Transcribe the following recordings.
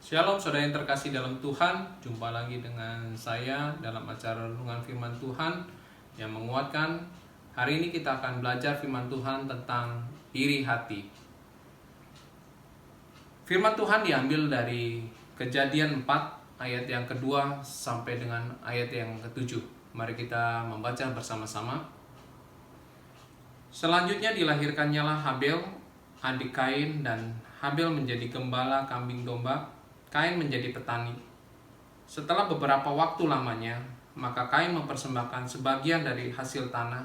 Shalom saudara yang terkasih dalam Tuhan. Jumpa lagi dengan saya dalam acara Renungan Firman Tuhan yang menguatkan. Hari ini kita akan belajar firman Tuhan tentang iri hati. Firman Tuhan diambil dari Kejadian 4 ayat yang kedua sampai dengan ayat yang ketujuh. Mari kita membaca bersama-sama. Selanjutnya dilahirkannya lah Habel, adik Kain, dan Habel menjadi gembala kambing domba, Kain menjadi petani. Setelah beberapa waktu lamanya, maka Kain mempersembahkan sebagian dari hasil tanah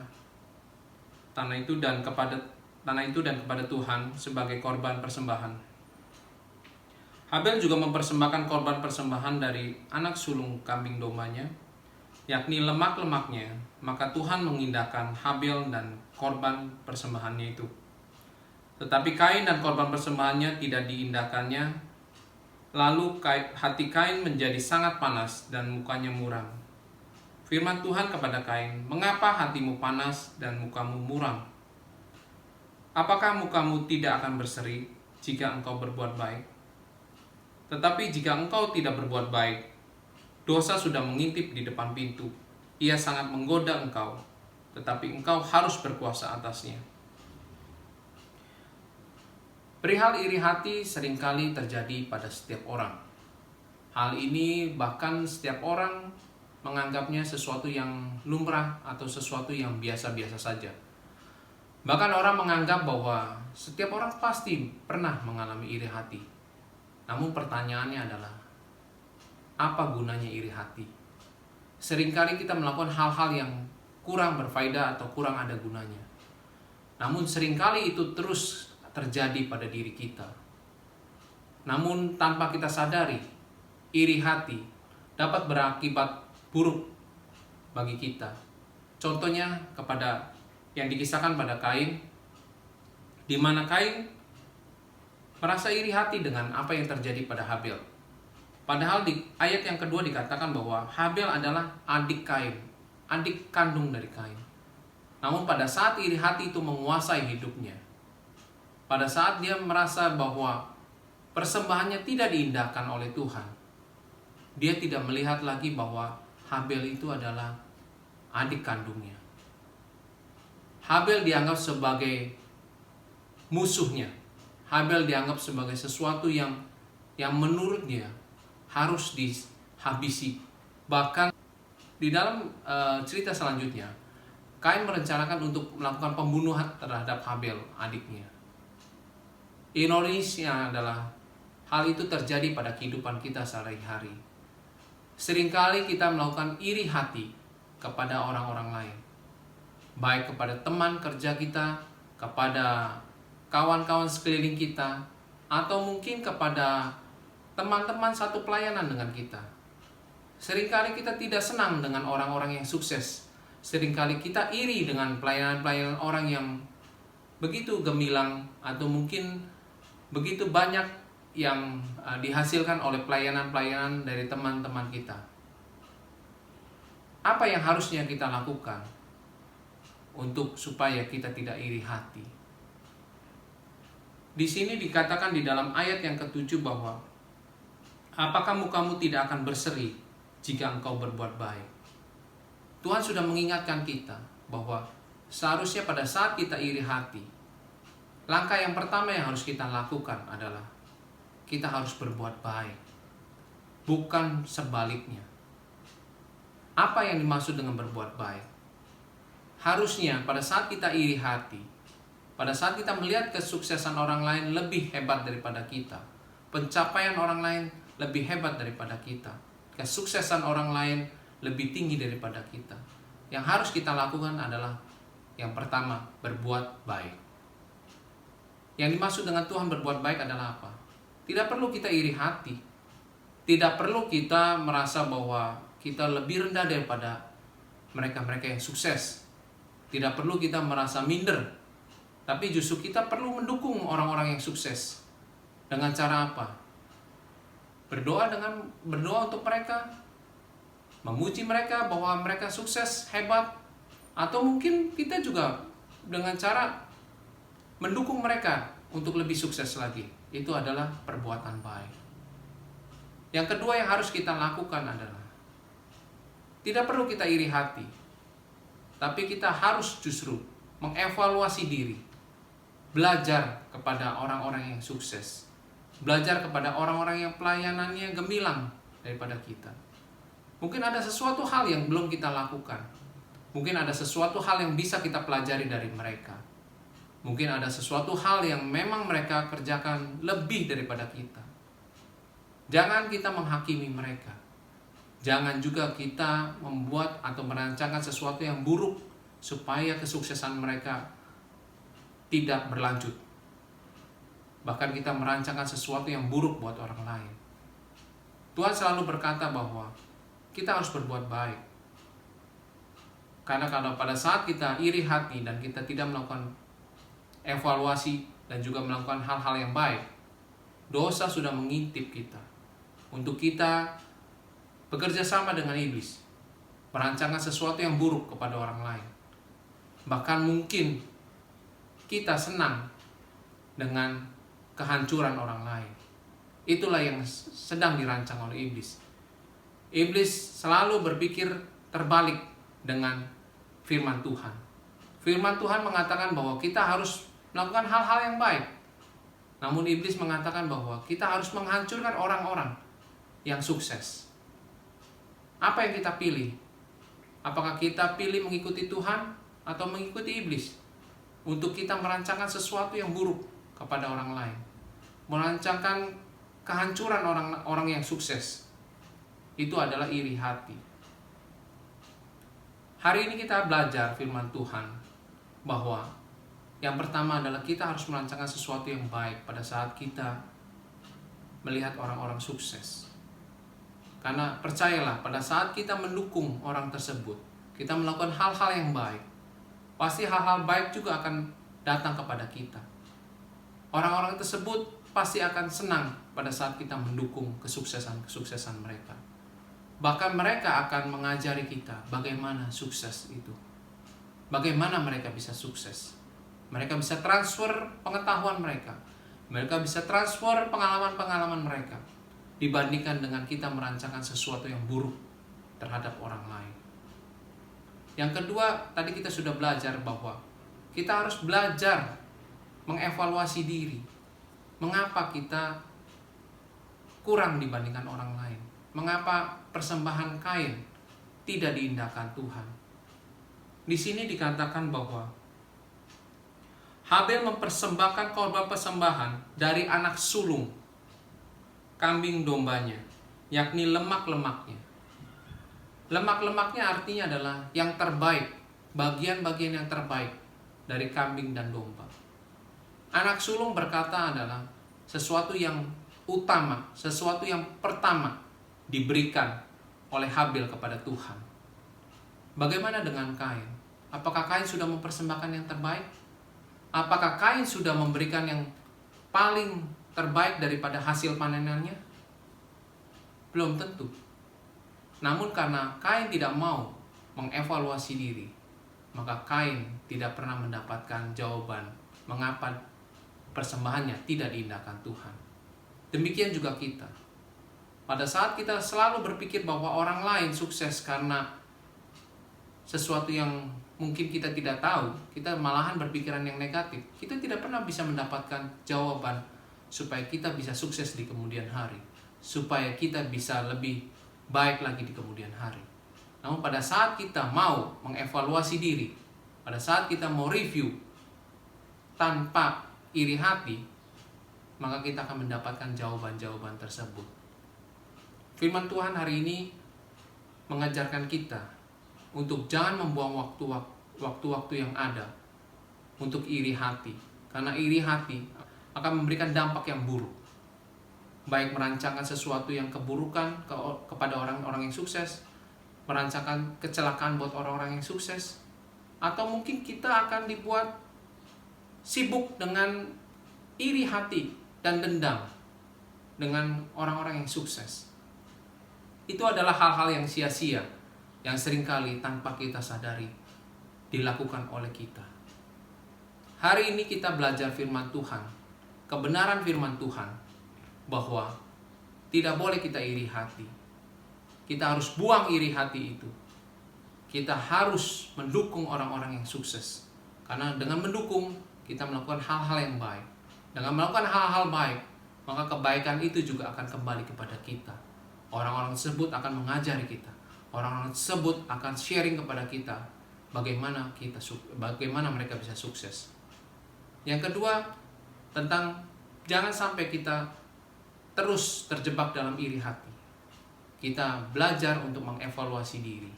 itu dan kepada Tuhan sebagai korban persembahan. Habel juga mempersembahkan korban persembahan dari anak sulung kambing dombanya, yakni lemak-lemaknya. Maka Tuhan mengindahkan Habel dan korban persembahannya itu. Tetapi Kain dan korban persembahannya tidak diindahkannya. Lalu hati Kain menjadi sangat panas dan mukanya muram. Firman Tuhan kepada Kain, "Mengapa hatimu panas dan mukamu muram? Apakah mukamu tidak akan berseri jika engkau berbuat baik? Tetapi jika engkau tidak berbuat baik, dosa sudah mengintip di depan pintu. Ia sangat menggoda engkau, tetapi engkau harus berkuasa atasnya." Perihal iri hati seringkali terjadi pada setiap orang. Hal ini bahkan setiap orang menganggapnya sesuatu yang lumrah atau sesuatu yang biasa-biasa saja. Bahkan orang menganggap bahwa setiap orang pasti pernah mengalami iri hati. Namun pertanyaannya adalah, apa gunanya iri hati? Seringkali kita melakukan hal-hal yang kurang berfaedah atau kurang ada gunanya. Namun seringkali itu terus terjadi pada diri kita. Namun tanpa kita sadari, iri hati dapat berakibat buruk bagi kita. Contohnya kepada yang dikisahkan pada Kain, di mana Kain merasa iri hati dengan apa yang terjadi pada Habel. Padahal di ayat yang kedua dikatakan bahwa Habel adalah adik Kain, adik kandung dari Kain. Namun pada saat iri hati itu menguasai hidupnya, pada saat dia merasa bahwa persembahannya tidak diindahkan oleh Tuhan, dia tidak melihat lagi bahwa Habel itu adalah adik kandungnya. Habel dianggap sebagai musuhnya. Habel dianggap sebagai sesuatu yang menurut dia harus dihabisi. Bahkan di dalam cerita selanjutnya, Kain merencanakan untuk melakukan pembunuhan terhadap Habel, adiknya. Ironisnya adalah hal itu terjadi pada kehidupan kita sehari-hari. Seringkali kita melakukan iri hati kepada orang-orang lain, baik kepada teman kerja kita, kepada kawan-kawan sekeliling kita, atau mungkin kepada teman-teman satu pelayanan dengan kita. Seringkali kita tidak senang dengan orang-orang yang sukses. Seringkali kita iri dengan pelayanan-pelayanan orang yang begitu gemilang, atau mungkin begitu banyak yang dihasilkan oleh pelayanan-pelayanan dari teman-teman kita. Apa yang harusnya kita lakukan untuk supaya kita tidak iri hati? Di sini dikatakan di dalam ayat yang ketujuh bahwa, "Apakah mukamu tidak akan berseri jika engkau berbuat baik?" Tuhan sudah mengingatkan kita bahwa seharusnya pada saat kita iri hati, langkah yang pertama yang harus kita lakukan adalah kita harus berbuat baik, bukan sebaliknya. Apa yang dimaksud dengan berbuat baik? Harusnya pada saat kita iri hati, pada saat kita melihat kesuksesan orang lain lebih hebat daripada kita, pencapaian orang lain lebih hebat daripada kita, kesuksesan orang lain lebih tinggi daripada kita, yang harus kita lakukan adalah yang pertama, berbuat baik. Yang dimaksud dengan Tuhan berbuat baik adalah apa? Tidak perlu kita iri hati. Tidak perlu kita merasa bahwa kita lebih rendah daripada mereka-mereka yang sukses. Tidak perlu kita merasa minder. Tapi justru kita perlu mendukung orang-orang yang sukses. Dengan cara apa? Berdoa untuk mereka. Memuji mereka bahwa mereka sukses, hebat. Atau mungkin kita juga dengan cara mendukung mereka untuk lebih sukses lagi. Itu adalah perbuatan baik. Yang kedua yang harus kita lakukan adalah tidak perlu kita iri hati, tapi kita harus justru mengevaluasi diri, belajar kepada orang-orang yang sukses, belajar kepada orang-orang yang pelayanannya gemilang daripada kita. Mungkin ada sesuatu hal yang belum kita lakukan, mungkin ada sesuatu hal yang bisa kita pelajari dari mereka, mungkin ada sesuatu hal yang memang mereka kerjakan lebih daripada kita. Jangan kita menghakimi mereka. Jangan juga kita membuat atau merancangkan sesuatu yang buruk supaya kesuksesan mereka tidak berlanjut. Bahkan kita merancangkan sesuatu yang buruk buat orang lain. Tuhan selalu berkata bahwa kita harus berbuat baik. Karena kalau pada saat kita iri hati dan kita tidak melakukan evaluasi dan juga melakukan hal-hal yang baik, dosa sudah mengintip kita. Untuk kita bekerja sama dengan iblis, merancangkan sesuatu yang buruk kepada orang lain. Bahkan mungkin kita senang dengan kehancuran orang lain. Itulah yang sedang dirancang oleh iblis. Iblis selalu berpikir terbalik dengan firman Tuhan. Firman Tuhan mengatakan bahwa kita harus melakukan hal-hal yang baik. Namun iblis mengatakan bahwa kita harus menghancurkan orang-orang yang sukses. Apa yang kita pilih? Apakah kita pilih mengikuti Tuhan atau mengikuti iblis? Untuk kita merancangkan sesuatu yang buruk kepada orang lain, merancangkan kehancuran orang-orang yang sukses. Itu adalah iri hati. Hari ini kita belajar firman Tuhan bahwa yang pertama adalah kita harus merancangkan sesuatu yang baik pada saat kita melihat orang-orang sukses. Karena percayalah, pada saat kita mendukung orang tersebut, kita melakukan hal-hal yang baik, pasti hal-hal baik juga akan datang kepada kita. Orang-orang tersebut pasti akan senang pada saat kita mendukung kesuksesan mereka. Bahkan mereka akan mengajari kita bagaimana sukses itu. Bagaimana mereka bisa sukses. Mereka bisa transfer pengetahuan mereka. Mereka bisa transfer pengalaman-pengalaman mereka, dibandingkan dengan kita merancangkan sesuatu yang buruk terhadap orang lain. Yang kedua, tadi kita sudah belajar bahwa kita harus belajar mengevaluasi diri. Mengapa kita kurang dibandingkan orang lain? Mengapa persembahan Kain tidak diindahkan Tuhan? Di sini dikatakan bahwa Habel mempersembahkan korban persembahan dari anak sulung kambing dombanya, yakni lemak-lemaknya. Lemak-lemaknya artinya adalah yang terbaik, bagian-bagian yang terbaik dari kambing dan domba. Anak sulung berkata adalah sesuatu yang utama, sesuatu yang pertama diberikan oleh Habel kepada Tuhan. Bagaimana dengan Kain? Apakah Kain sudah mempersembahkan yang terbaik? Apakah Kain sudah memberikan yang paling terbaik daripada hasil panenannya? Belum tentu. Namun karena Kain tidak mau mengevaluasi diri, maka Kain tidak pernah mendapatkan jawaban mengapa persembahannya tidak diindahkan Tuhan. Demikian juga kita. Pada saat kita selalu berpikir bahwa orang lain sukses karena sesuatu yang mungkin kita tidak tahu, kita malahan berpikiran yang negatif, kita tidak pernah bisa mendapatkan jawaban supaya kita bisa sukses di kemudian hari, supaya kita bisa lebih baik lagi di kemudian hari. Namun pada saat kita mau mengevaluasi diri, pada saat kita mau review tanpa iri hati, maka kita akan mendapatkan jawaban-jawaban tersebut. Firman Tuhan hari ini mengajarkan kita untuk jangan membuang waktu-waktu yang ada untuk iri hati. Karena iri hati akan memberikan dampak yang buruk. Baik merancangkan sesuatu yang keburukan kepada orang-orang yang sukses, merancangkan kecelakaan buat orang-orang yang sukses, atau mungkin kita akan dibuat sibuk dengan iri hati dan dendam dengan orang-orang yang sukses. Itu adalah hal-hal yang sia-sia, yang seringkali tanpa kita sadari dilakukan oleh kita. Hari ini kita belajar firman Tuhan, kebenaran firman Tuhan, bahwa Tidak boleh kita iri hati. Kita harus buang iri hati itu. Kita harus mendukung orang-orang yang sukses. Karena dengan mendukung, kita melakukan hal-hal yang baik. Dengan melakukan hal-hal baik, maka kebaikan itu juga akan kembali kepada kita. Orang-orang tersebut akan mengajari kita. Orang-orang tersebut akan sharing kepada kita bagaimana mereka bisa sukses. Yang kedua, tentang jangan sampai kita terus terjebak dalam iri hati. Kita belajar untuk mengevaluasi diri.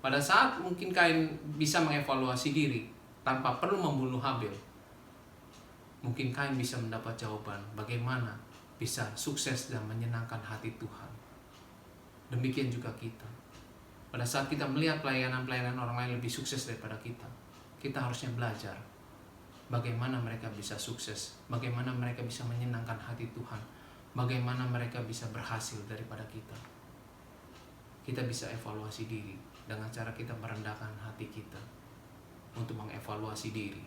Pada saat mungkin Kain bisa mengevaluasi diri tanpa perlu membunuh Habel, mungkin Kain bisa mendapat jawaban bagaimana bisa sukses dan menyenangkan hati Tuhan. Demikian juga kita. Pada saat kita melihat pelayanan-pelayanan orang lain lebih sukses daripada kita harusnya belajar bagaimana mereka bisa sukses, bagaimana mereka bisa menyenangkan hati Tuhan, bagaimana mereka bisa berhasil daripada kita. Kita bisa evaluasi diri dengan cara kita merendahkan hati kita untuk mengevaluasi diri.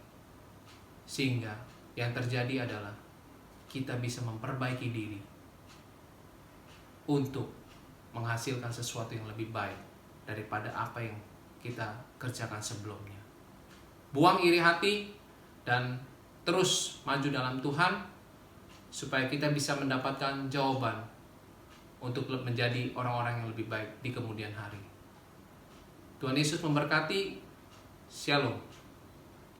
Sehingga yang terjadi adalah kita bisa memperbaiki diri untuk menghasilkan sesuatu yang lebih baik daripada apa yang kita kerjakan sebelumnya. Buang iri hati dan terus maju dalam Tuhan supaya kita bisa mendapatkan jawaban untuk menjadi orang-orang yang lebih baik di kemudian hari. Tuhan Yesus memberkati. Shalom.